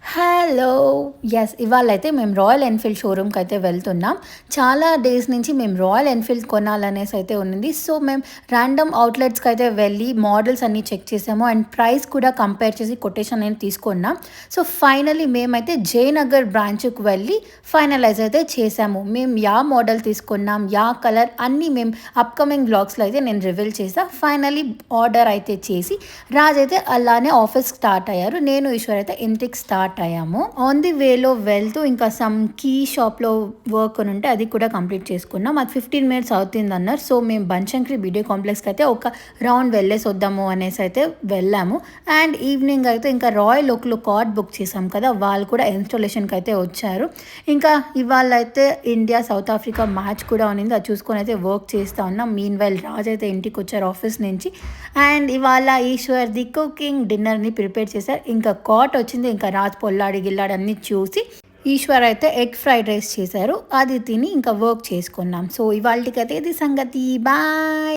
Hello! Yes. ఇవాళైతే మేము royal Enfield షోరూమ్‌కైతే వెళ్తున్నాం. చాలా డేస్ నుంచి మేము రాయల్ ఎన్‌ఫీల్డ్ కొనాలనేసైతే ఉన్నింది. సో, మేము ర్యాండమ్ అవుట్‌లెట్స్‌కైతే వెళ్ళి మోడల్స్ అన్నీ చెక్ చేసాము. అండ్ ప్రైస్ కూడా కంపేర్ చేసి కొటేషన్ అనేది తీసుకున్నాం. సో, ఫైనల్లీ మేమైతే జయనగర్ బ్రాంచ్‌కి వెళ్ళి ఫైనలైజ్ అయితే చేసాము. మేము మోడల్ తీసుకున్నాం, కలర్ అన్నీ మేము అప్‌కమింగ్ వ్లాగ్స్‌లో అయితే నేను రివీల్ చేశా. ఫైనల్లీ ఆర్డర్ అయితే చేసి రాజైతే అలానే ఆఫీస్ స్టార్ట్ అయ్యారు. నేను, ఈశ్వర్ అయితే ఇంటికి స్టార్ట్ అయ్యాము. ఆన్ ది వేలో వెళ్తూ ఇంకా సమ్ కీ షాప్‌లో వర్క్ అని ఉంటే అది కూడా కంప్లీట్ చేసుకున్నాం. అది 15 మినిట్స్ అవుతుందన్నారు. సో, మేము బనశంకరి వీడియో కాంప్లెక్స్‌కి అయితే ఒక రౌండ్ వెళ్ళేసి వద్దాము అనేసి అయితే వెళ్ళాము. అండ్ ఈవినింగ్ అయితే ఇంకా రాయల్ ఓక్‌లో కార్డ్ బుక్ చేసాం కదా! వాళ్ళు కూడా ఇన్‌స్టాలేషన్‌కి అయితే వచ్చారు. ఇంకా ఇవాళ అయితే ఇండియా సౌత్ ఆఫ్రికా మ్యాచ్ కూడా ఉన్నింది. అది చూసుకొని అయితే వర్క్ చేస్తా ఉన్నాం. మీన్ వైల్ రాజ్ అయితే ఇంటికి వచ్చారు ఆఫీస్ నుంచి. అండ్ ఇవాళ ఈశ్వర్ ది కుకింగ్ డిన్నర్ని ప్రిపేర్ చేశారు. ఇంకా కాట్ వచ్చింది. ఇంకా రాజ్ పొల్లాడి గిల్లాడి అన్నీ చూసి ఈశ్వర్ అయితే ఎగ్ ఫ్రైడ్ రైస్ చేశారు. అది తిని ఇంకా వర్క్ చేసుకున్నాం. సో ఇవాళకైతే ఇది సంగతి. బాయ్.